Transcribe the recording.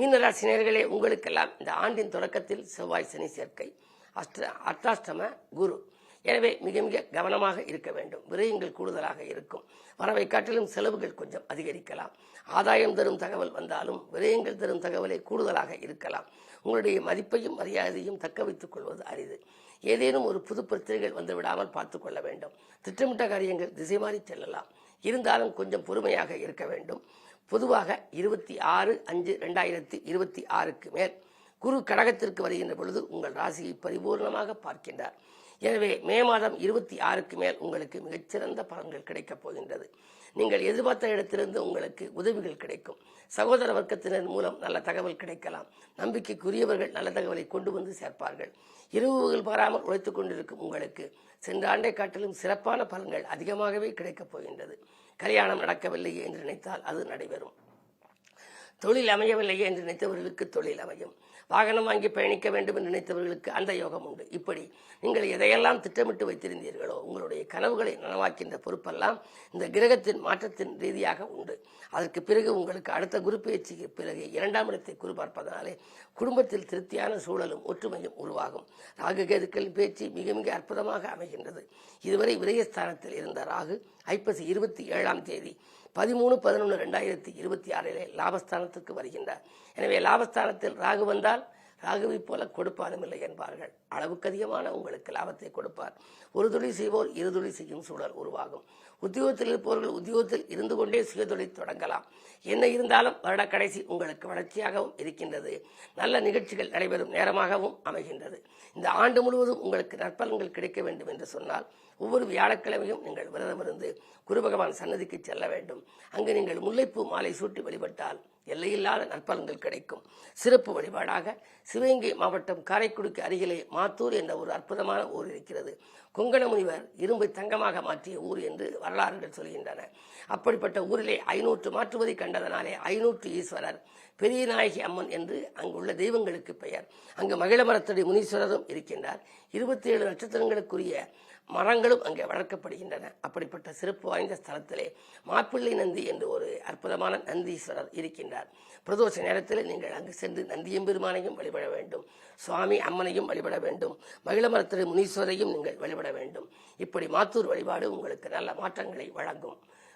மீனராசினியர்களே, உங்களுக்கெல்லாம் இந்த ஆண்டின் தொடக்கத்தில் செவ்வாய் சனி சேர்க்கை, அர்த்தாஷ்டம குரு. எனவே மிக மிக கவனமாக இருக்க வேண்டும். விரயங்கள் கூடுதலாக இருக்கும். வரவை காட்டிலும் செலவுகள் கொஞ்சம் அதிகரிக்கலாம். ஆதாயம் தரும் தகவல் வந்தாலும் விரயங்கள் தரும் தகவலே கூடுதலாக இருக்கலாம். உங்களுடைய மதிப்பையும் மரியாதையும் தக்க வைத்துக் கொள்வது அரிது. ஏதேனும் ஒரு புது பிரச்சனைகள் வந்துவிடாமல் பார்த்துக் கொள்ள வேண்டும். திட்டமிட்ட காரியங்கள் திசை மாறி செல்லலாம். இருந்தாலும் கொஞ்சம் பொறுமையாக இருக்க வேண்டும். பொதுவாக 26/5/2026 மேல் குரு கடகத்திற்கு வருகின்ற பொழுது உங்கள் ராசியை பரிபூர்ணமாக பார்க்கின்றார். எனவே மே மாதம் 26க்கு மேல் உங்களுக்கு மிகச்சிறந்த பலன்கள் கிடைக்கப் போகின்றது. நீங்கள் எதிர்பார்த்த இடத்திலிருந்து உங்களுக்கு உதவிகள் கிடைக்கும். சகோதர வர்க்கத்தினர் மூலம் நல்ல தகவல் கிடைக்கலாம். நம்பிக்கைக்குரியவர்கள் நல்ல தகவலை கொண்டு வந்து சேர்ப்பார்கள். இரவுகள் பாராமல் உழைத்துக் கொண்டிருக்கும் உங்களுக்கு சென்ற ஆண்டை காட்டிலும் சிறப்பான பலன்கள் அதிகமாகவே கிடைக்கப் போகின்றது. கல்யாணம் நடக்கவில்லையே என்று நினைத்தால் அது நடைபெறும். தொழில் அமையவில்லையே என்று நினைத்தவர்களுக்கு தொழில் அமையும். வாகனம் வாங்கி பயணிக்க வேண்டும் என்று நினைத்தவர்களுக்கு அந்த யோகம் உண்டு. இப்படி நீங்கள் எதையெல்லாம் திட்டமிட்டு வைத்திருந்தீர்களோ உங்களுடைய கனவுகளை நனவாக்கின்ற பொறுப்பெல்லாம் இந்த கிரகத்தின் மாற்றத்தின் ரீதியாக உண்டு. அதற்கு பிறகு உங்களுக்கு அடுத்த குரு பயிற்சிக்கு பிறகு 2ஆம் இடத்தை குரு பார்ப்பதனாலே குடும்பத்தில் திருப்தியான சூழலும் ஒற்றுமையும் உருவாகும். ராகு கேதுக்கள் பேச்சு மிக மிக அற்புதமாக அமைகின்றது. இதுவரை விரயஸ்தானத்தில் இருந்த ராகு ஐப்பசி 27ஆம் தேதி 13/11/2026 லாபஸ்தானத்துக்கு வருகின்றார். எனவே லாபஸ்தானத்தில் ராகு வந்தால் ராகுவை போல கொடுப்பாலும் இல்லை என்பார்கள். அளவுக்கு அதிகமான உங்களுக்கு லாபத்தை கொடுப்பார். ஒரு தொழில் செய்வோர் 2 தொழில் செய்யும் சூழல் உருவாகும். உத்தியோகத்தில் இருப்பவர்கள் உத்தியோகத்தில் இருந்து கொண்டே சுயதொழில் தொடங்கலாம். என்ன இருந்தாலும் வருட கடைசி உங்களுக்கு வளர்ச்சியாகவும் இருக்கின்றது. நல்ல நிகழ்ச்சிகள் நடைபெறும் நேரமாகவும் அமைகின்றது. இந்த ஆண்டு முழுவதும் உங்களுக்கு நற்பலன்கள் கிடைக்க வேண்டும் என்று சொன்னால் ஒவ்வொரு வியாழக்கிழமையும் நீங்கள் விரதமிருந்து குரு பகவான் சன்னதிக்கு செல்ல வேண்டும். அங்கு நீங்கள் முல்லைப்பூ மாலை சூட்டி வழிபட்டால் எல்லையில்லாத நற்பலன்கள் கிடைக்கும். சிறப்பு வழிபாடாக சிவகங்கை மாவட்டம் காரைக்குடிக்கு அருகிலே மாத்தூர் என்ற ஒரு அற்புதமான ஊர் இருக்கிறது. கொங்கண முனிவர் இரும்பை தங்கமாக மாற்றிய ஊர் என்று வரலாறுகள் சொல்கின்றன. அப்படிப்பட்ட ஊரிலே 500 மாற்றுவதை கண்டதனாலே 500 ஈஸ்வரர், பெரிய நாயகி அம்மன் என்று அங்குள்ள தெய்வங்களுக்கு பெயர். அங்கு மகிழமரத்தடி முனீஸ்வரரும் இருக்கின்றார். 27 நட்சத்திரங்களுக்குரிய மரங்களும் அங்கே வளர்க்கப்படுகின்றன. அப்படிப்பட்ட சிறப்பு வாய்ந்த ஸ்தலத்திலே மாப்பிள்ளை நந்தி என்று ஒரு அற்புதமான நந்தீஸ்வரர் இருக்கின்றார். பிரதோஷ நேரத்தில் நீங்கள் அங்கு சென்று நந்தியம்பெருமானையும் வழிபட வேண்டும். சுவாமி அம்மனையும் வழிபட வேண்டும். மகிழமரத்தடி முனீஸ்வரையும் நீங்கள் வழிபட வேண்டும். இப்படி மாத்தூர் வழிபாடு உங்களுக்கு நல்ல மாற்றங்களை வழங்கும்.